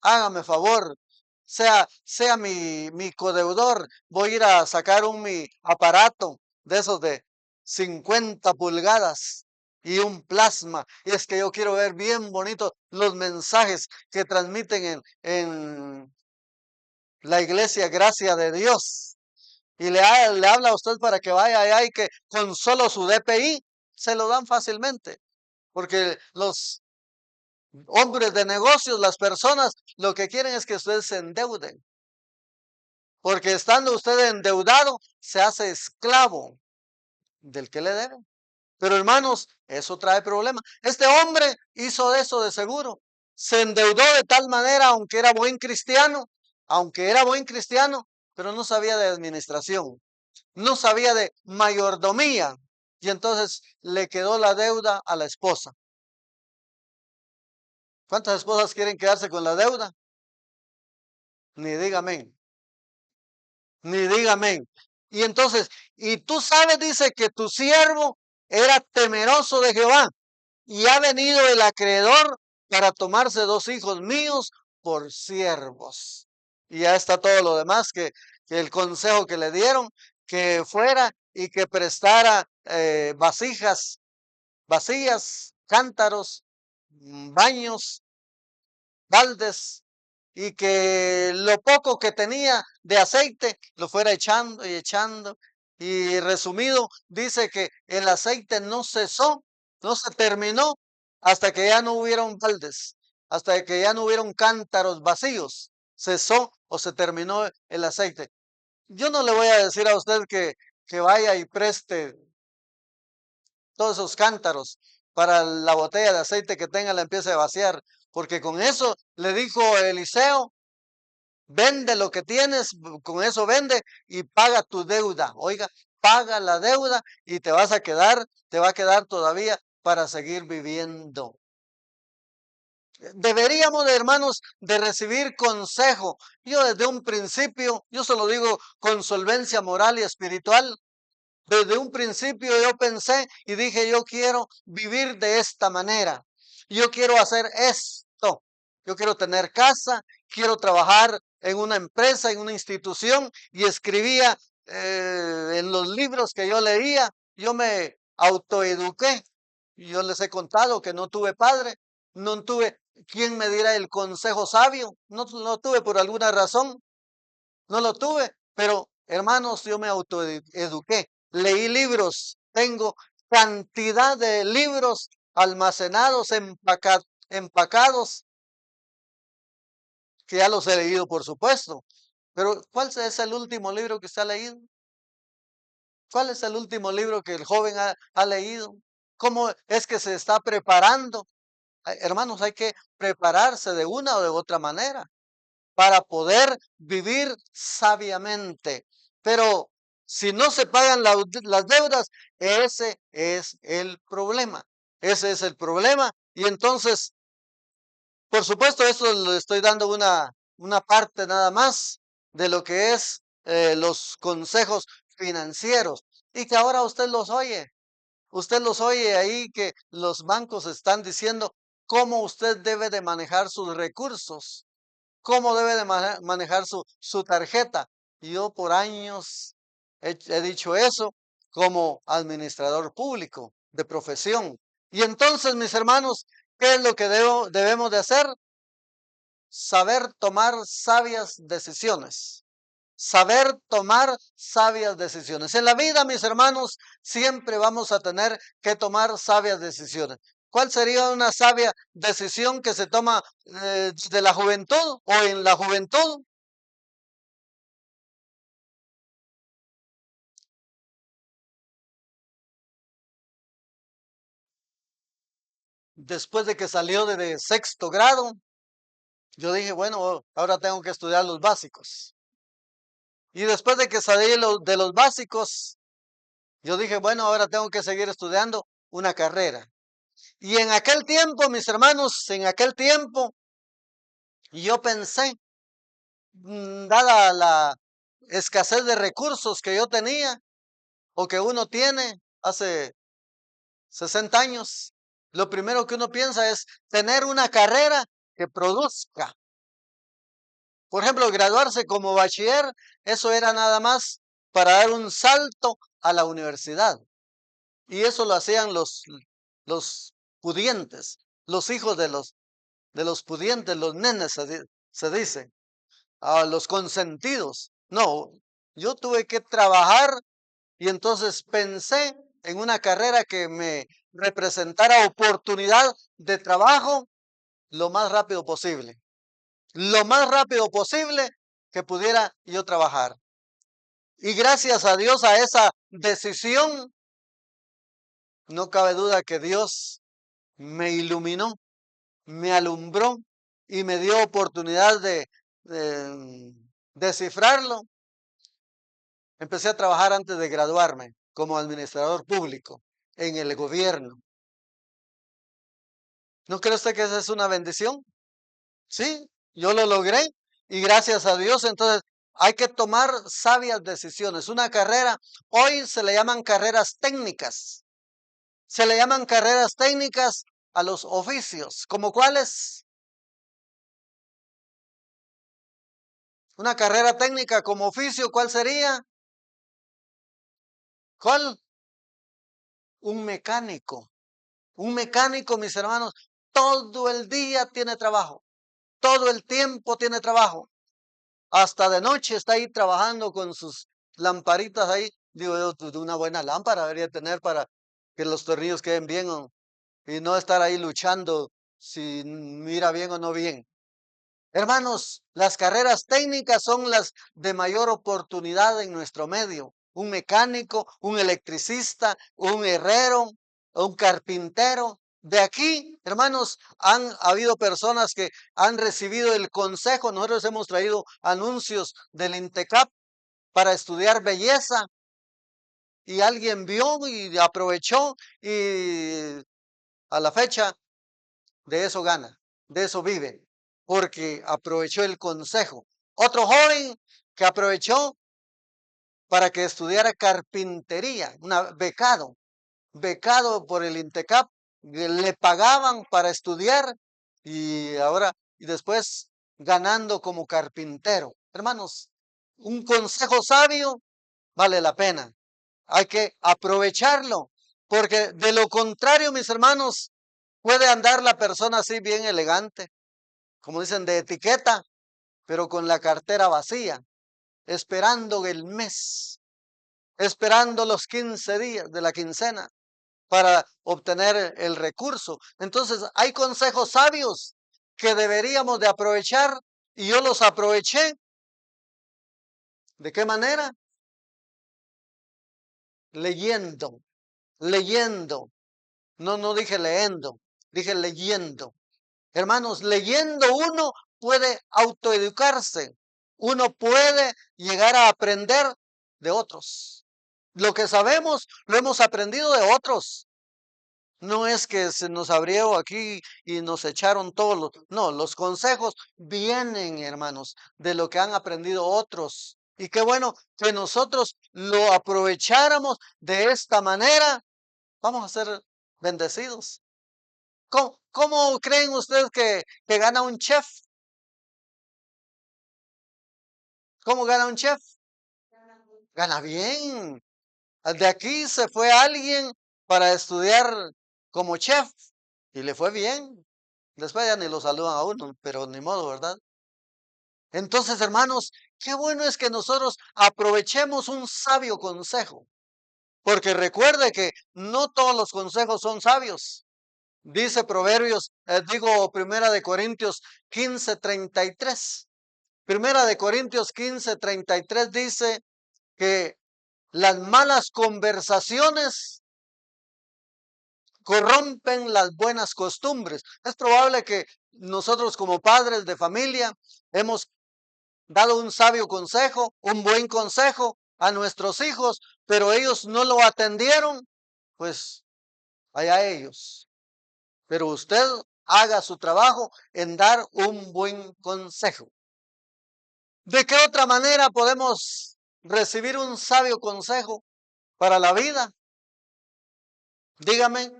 hágame favor, sea mi codeudor, voy a ir a sacar mi aparato de esos de 50 pulgadas y un plasma. Y es que yo quiero ver bien bonito los mensajes que transmiten en la iglesia Gracia de Dios. Y le habla a usted para que vaya allá y que con solo su DPI se lo dan fácilmente. Porque los hombres de negocios, las personas, lo que quieren es que ustedes se endeuden. Porque estando usted endeudado, se hace esclavo del que le debe. Pero hermanos, eso trae problemas. Este hombre hizo eso de seguro. Se endeudó de tal manera, aunque era buen cristiano, pero no sabía de administración, no sabía de mayordomía. Y entonces le quedó la deuda a la esposa. ¿Cuántas esposas quieren quedarse con la deuda? Ni diga amén. Ni diga amén. Y entonces, y tú sabes, dice que tu siervo era temeroso de Jehová y ha venido el acreedor para tomarse 2 hijos míos por siervos. Y ya está todo lo demás que el consejo que le dieron, que fuera y que prestara vasijas, vacías, cántaros, baños, baldes, y que lo poco que tenía de aceite lo fuera echando y echando. Y resumido, dice que el aceite no cesó, no se terminó hasta que ya no hubieron baldes, hasta que ya no hubieron cántaros vacíos. Cesó o se terminó el aceite. Yo no le voy a decir a usted que vaya y preste todos esos cántaros para la botella de aceite que tenga, la empiece a vaciar, porque con eso le dijo Eliseo, vende lo que tienes, con eso vende y paga tu deuda. Oiga, paga la deuda y te va a quedar todavía para seguir viviendo. Deberíamos, hermanos, de recibir consejo. Yo desde un principio, yo se lo digo con solvencia moral y espiritual. Desde un principio yo pensé y dije, yo quiero vivir de esta manera. Yo quiero hacer esto. Yo quiero tener casa, quiero trabajar en una empresa, en una institución, y escribía en los libros que yo leía, yo me autoeduqué. Yo les he contado que no tuve padre, no tuve quien me diera el consejo sabio, no tuve por alguna razón, no lo tuve, pero hermanos, yo me autoeduqué, leí libros, tengo cantidad de libros almacenados, empacados, que ya los he leído, por supuesto. Pero ¿cuál es el último libro que usted ha leído? ¿Cuál es el último libro que el joven ha leído? ¿Cómo es que se está preparando? Hermanos, hay que prepararse de una o de otra manera para poder vivir sabiamente. Pero si no se pagan las deudas, ese es el problema. Ese es el problema. Y entonces, por supuesto, esto le estoy dando una parte nada más de lo que es los consejos financieros y que ahora usted los oye. Usted los oye ahí que los bancos están diciendo cómo usted debe de manejar sus recursos, cómo debe de manejar su tarjeta. Y yo por años he dicho eso como administrador público de profesión. Y entonces, mis hermanos, ¿qué es lo que debemos de hacer? Saber tomar sabias decisiones. Saber tomar sabias decisiones. En la vida, mis hermanos, siempre vamos a tener que tomar sabias decisiones. ¿Cuál sería una sabia decisión que se toma desde la juventud o en la juventud? Después de que salió de sexto grado, yo dije, bueno, ahora tengo que estudiar los básicos. Y después de que salí de los básicos, yo dije, bueno, ahora tengo que seguir estudiando una carrera. Y en aquel tiempo, mis hermanos, en aquel tiempo, yo pensé, dada la escasez de recursos que yo tenía o que uno tiene hace 60 años, lo primero que uno piensa es tener una carrera que produzca. Por ejemplo, graduarse como bachiller, eso era nada más para dar un salto a la universidad. Y eso lo hacían los pudientes, los hijos de los pudientes, los nenes, se dice, a los consentidos. No, yo tuve que trabajar y entonces pensé en una carrera que me representara oportunidad de trabajo lo más rápido posible. Lo más rápido posible que pudiera yo trabajar. Y gracias a Dios a esa decisión, no cabe duda que Dios me iluminó, me alumbró y me dio oportunidad de descifrarlo. Empecé a trabajar antes de graduarme como administrador público en el gobierno. ¿No cree usted que esa es una bendición? Sí, yo lo logré y gracias a Dios entonces hay que tomar sabias decisiones. Una carrera, hoy se le llaman carreras técnicas. Se le llaman carreras técnicas a los oficios. ¿Como cuáles? Una carrera técnica como oficio, ¿cuál sería? ¿Cuál? Un mecánico. Un mecánico, mis hermanos, todo el día tiene trabajo. Todo el tiempo tiene trabajo. Hasta de noche está ahí trabajando con sus lamparitas ahí. Digo yo, una buena lámpara debería tener para que los tornillos queden bien y no estar ahí luchando si mira bien o no bien. Hermanos, las carreras técnicas son las de mayor oportunidad en nuestro medio. Un mecánico, un electricista, un herrero, un carpintero. De aquí, hermanos, han habido personas que han recibido el consejo. Nosotros hemos traído anuncios del INTECAP para estudiar belleza y alguien vio y aprovechó y a la fecha de eso gana, de eso vive, porque aprovechó el consejo. Otro joven que aprovechó para que estudiara carpintería, becado por el INTECAP, le pagaban para estudiar y ahora, y después ganando como carpintero. Hermanos, un consejo sabio vale la pena. Hay que aprovecharlo, porque de lo contrario, mis hermanos, puede andar la persona así bien elegante, como dicen, de etiqueta, pero con la cartera vacía, esperando el mes, esperando los 15 días de la quincena. para obtener el recurso. Entonces, hay consejos sabios que deberíamos de aprovechar y yo los aproveché. ¿De qué manera? Leyendo, leyendo. No, no dije leendo, dije leyendo. Hermanos, leyendo uno puede autoeducarse, uno puede llegar a aprender de otros. Lo que sabemos lo hemos aprendido de otros. No es que se nos abrió aquí y nos echaron todos los... No, los consejos vienen, hermanos, de lo que han aprendido otros. Y qué bueno que nosotros lo aprovecháramos de esta manera. Vamos a ser bendecidos. ¿Cómo creen ustedes que gana un chef? ¿Cómo gana un chef? Gana bien. De aquí se fue alguien para estudiar como chef y le fue bien. Después ya ni lo saludan a uno, pero ni modo, ¿verdad? Entonces, hermanos, qué bueno es que nosotros aprovechemos un sabio consejo, porque recuerde que no todos los consejos son sabios. Dice Proverbios, Primera de Corintios 15:33. Primera de Corintios 15:33 dice que las malas conversaciones corrompen las buenas costumbres. Es probable que nosotros como padres de familia hemos dado un sabio consejo, un buen consejo a nuestros hijos, pero ellos no lo atendieron, pues allá ellos. Pero usted haga su trabajo en dar un buen consejo. ¿De qué otra manera podemos recibir un sabio consejo para la vida? Dígame.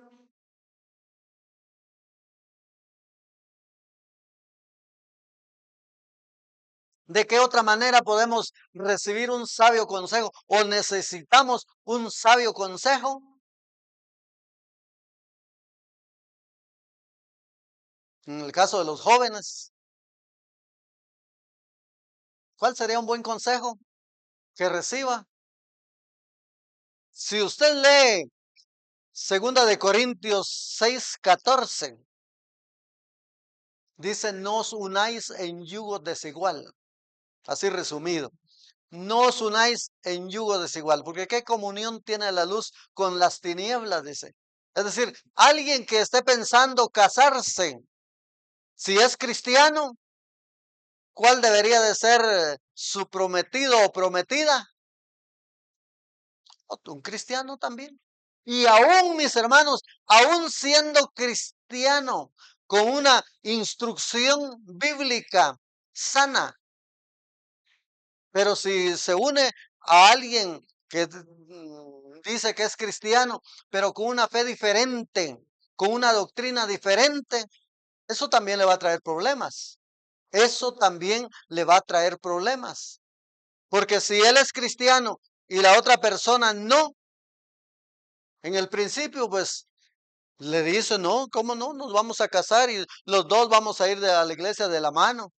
¿De qué otra manera podemos recibir un sabio consejo o necesitamos un sabio consejo? En el caso de los jóvenes, ¿cuál sería un buen consejo que reciba? Si usted lee Segunda de Corintios 6:14, dice, no os unáis en yugo desigual. Así resumido. No os unáis en yugo desigual, porque ¿qué comunión tiene la luz con las tinieblas? Dice. Es decir, alguien que esté pensando casarse, si es cristiano, ¿cuál debería de ser su prometido o prometida? Un cristiano también. Y aún, mis hermanos, aún siendo cristiano, con una instrucción bíblica sana, pero si se une a alguien que dice que es cristiano, pero con una fe diferente, con una doctrina diferente, eso también le va a traer problemas. Eso también le va a traer problemas. Porque si él es cristiano y la otra persona no, en el principio, pues le dice, no, ¿cómo no? Nos vamos a casar y los dos vamos a ir a la iglesia de la mano.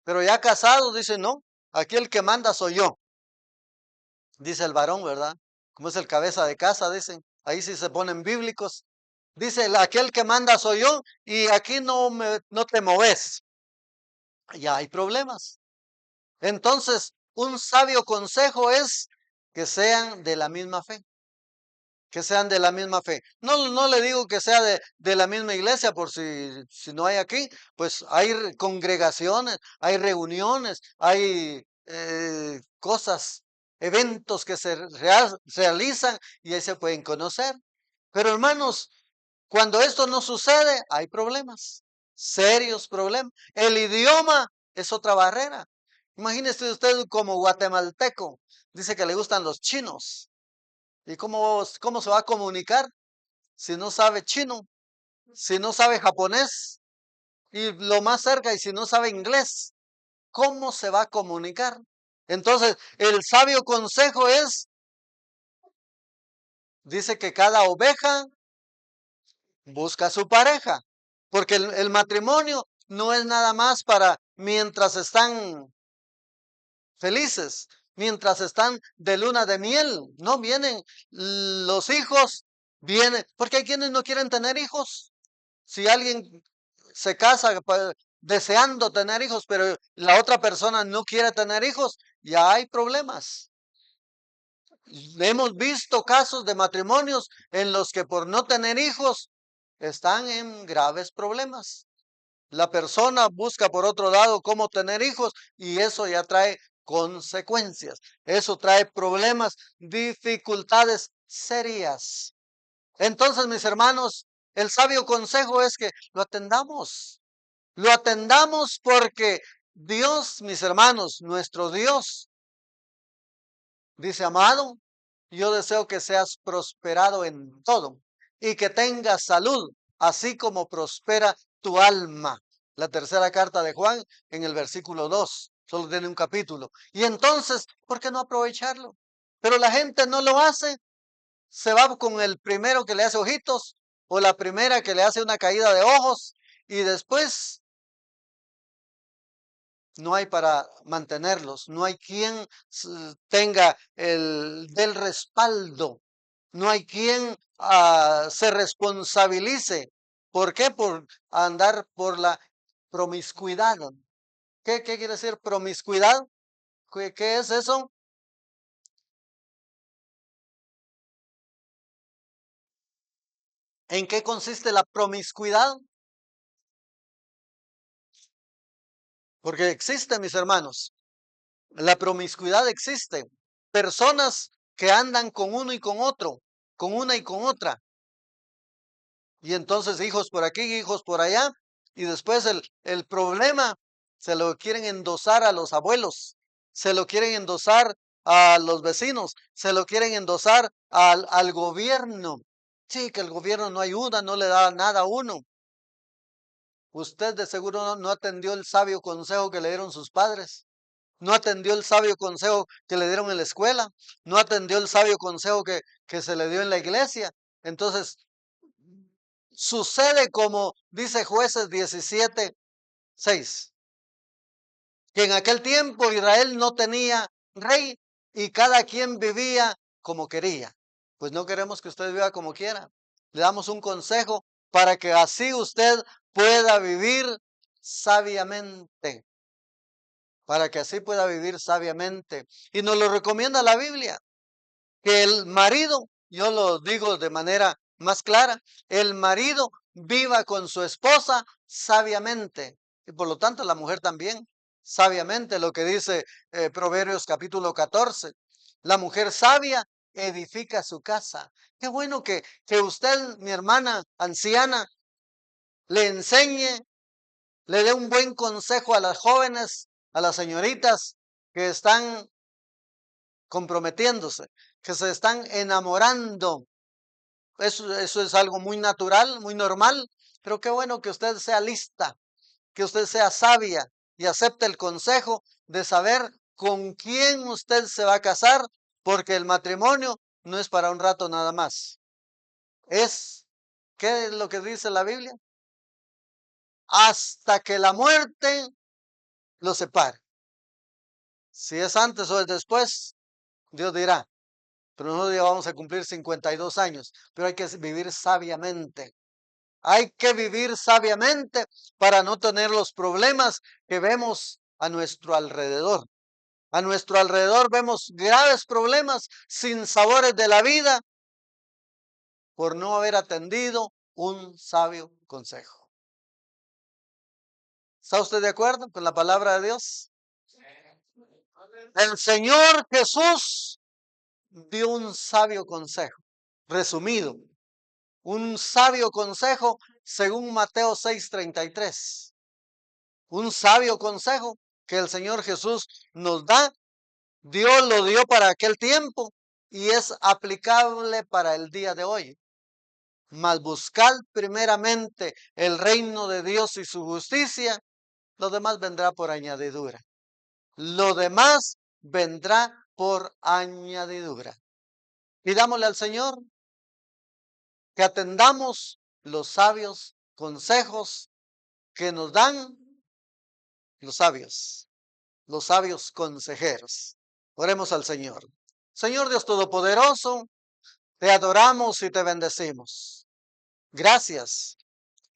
Pero ya casados, dice, no, aquí el que manda soy yo. Dice el varón, ¿verdad? Como es el cabeza de casa, dicen. Ahí sí se ponen bíblicos. Dice, aquel que manda soy yo y aquí no te moves. Ya hay problemas. Entonces, un sabio consejo es que sean de la misma fe. Que sean de la misma fe. No, no le digo que sea de la misma iglesia, por si no hay aquí, pues hay congregaciones, hay reuniones, hay cosas, eventos que se realizan y ahí se pueden conocer. Pero hermanos, cuando esto no sucede, hay problemas, serios problemas. El idioma es otra barrera. Imagínese usted como guatemalteco, dice que le gustan los chinos. ¿Y cómo se va a comunicar si no sabe chino, si no sabe japonés y lo más cerca y si no sabe inglés? ¿Cómo se va a comunicar? Entonces, el sabio consejo dice que cada oveja busca a su pareja, porque el matrimonio no es nada más para mientras están felices, mientras están de luna de miel, no vienen los hijos, Viene, porque hay quienes no quieren tener hijos. Si alguien se casa deseando tener hijos, pero la otra persona no quiere tener hijos, ya hay problemas. Hemos visto casos de matrimonios en los que por no tener hijos están en graves problemas. La persona busca por otro lado cómo tener hijos y eso ya trae consecuencias. Eso trae problemas, dificultades serias. Entonces, mis hermanos, el sabio consejo es que lo atendamos. Lo atendamos porque Dios, mis hermanos, nuestro Dios, dice, amado, yo deseo que seas prosperado en todo y que tengas salud, así como prospera tu alma. La tercera carta de Juan en el versículo 2, solo tiene un capítulo. Y entonces, ¿por qué no aprovecharlo? Pero la gente no lo hace, se va con el primero que le hace ojitos o la primera que le hace una caída de ojos y después no hay para mantenerlos, no hay quien tenga del respaldo, no hay quien se responsabilice. ¿Por qué? Por andar por la promiscuidad. ¿Qué quiere decir promiscuidad? ¿Qué es eso? ¿En qué consiste la promiscuidad? Porque existe, mis hermanos. La promiscuidad existe. Personas que andan con uno y con otro, con una y con otra. Y entonces hijos por aquí, hijos por allá. Y después el problema se lo quieren endosar a los abuelos, se lo quieren endosar a los vecinos, se lo quieren endosar al gobierno. Sí, que el gobierno no ayuda, no le da nada a uno. Usted de seguro no atendió el sabio consejo que le dieron sus padres. No atendió el sabio consejo que le dieron en la escuela, no atendió el sabio consejo que se le dio en la iglesia. Entonces, sucede como dice Jueces 17:6, que en aquel tiempo Israel no tenía rey y cada quien vivía como quería. Pues no queremos que usted viva como quiera. Le damos un consejo para que así usted pueda vivir sabiamente, para que así pueda vivir sabiamente. Y nos lo recomienda la Biblia, que el marido, yo lo digo de manera más clara, el marido viva con su esposa sabiamente. Y por lo tanto la mujer también, sabiamente, lo que dice Proverbios capítulo 14. La mujer sabia edifica su casa. Qué bueno que usted, mi hermana anciana, le enseñe, le dé un buen consejo a las jóvenes, a las señoritas que están comprometiéndose, que se están enamorando. Eso es algo muy natural, muy normal, pero qué bueno que usted sea lista, que usted sea sabia y acepte el consejo de saber con quién usted se va a casar, porque el matrimonio no es para un rato nada más. Es, ¿qué es lo que dice la Biblia? Hasta que la muerte lo separe. Si es antes o es después, Dios dirá. Pero nosotros ya vamos a cumplir 52 años, pero hay que vivir sabiamente. Hay que vivir sabiamente para no tener los problemas que vemos a nuestro alrededor. A nuestro alrededor vemos graves problemas sin sabores de la vida por no haber atendido un sabio consejo. ¿Está usted de acuerdo con la palabra de Dios? El Señor Jesús dio un sabio consejo, resumido, un sabio consejo según Mateo 6:33. Un sabio consejo que el Señor Jesús nos da. Dios lo dio para aquel tiempo y es aplicable para el día de hoy. Mas buscad primeramente el reino de Dios y su justicia, lo demás vendrá por añadidura. Lo demás vendrá por añadidura. Pidámosle al Señor que atendamos los sabios consejos que nos dan los sabios consejeros. Oremos al Señor. Señor Dios Todopoderoso, te adoramos y te bendecimos. Gracias,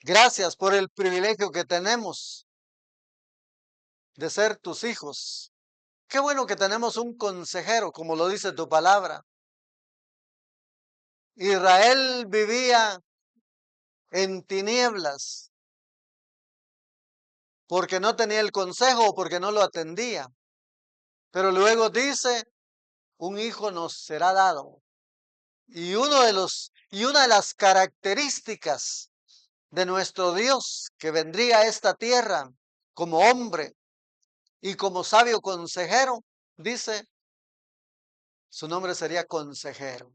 gracias por el privilegio que tenemos de ser tus hijos. Qué bueno que tenemos un consejero, como lo dice tu palabra. Israel vivía en tinieblas porque no tenía el consejo o porque no lo atendía. Pero luego dice, un hijo nos será dado. Y una de las características de nuestro Dios que vendría a esta tierra como hombre y como sabio consejero, dice, su nombre sería consejero.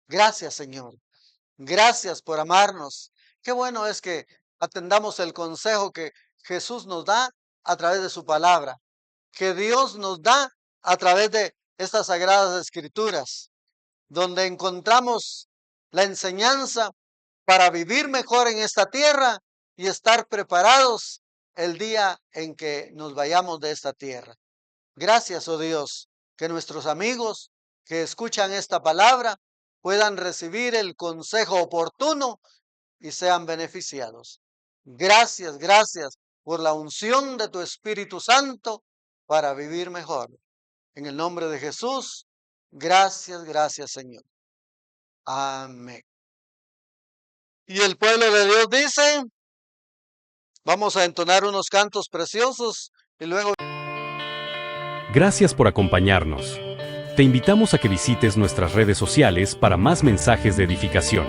Gracias, Señor. Gracias por amarnos. Qué bueno es que atendamos el consejo que Jesús nos da a través de su palabra, que Dios nos da a través de estas sagradas escrituras, donde encontramos la enseñanza para vivir mejor en esta tierra y estar preparados el día en que nos vayamos de esta tierra. Gracias, oh Dios, que nuestros amigos que escuchan esta palabra puedan recibir el consejo oportuno y sean beneficiados. Gracias, gracias por la unción de tu Espíritu Santo para vivir mejor. En el nombre de Jesús, gracias, gracias, Señor. Amén. Y el pueblo de Dios dice, vamos a entonar unos cantos preciosos y luego... Gracias por acompañarnos. Te invitamos a que visites nuestras redes sociales para más mensajes de edificación.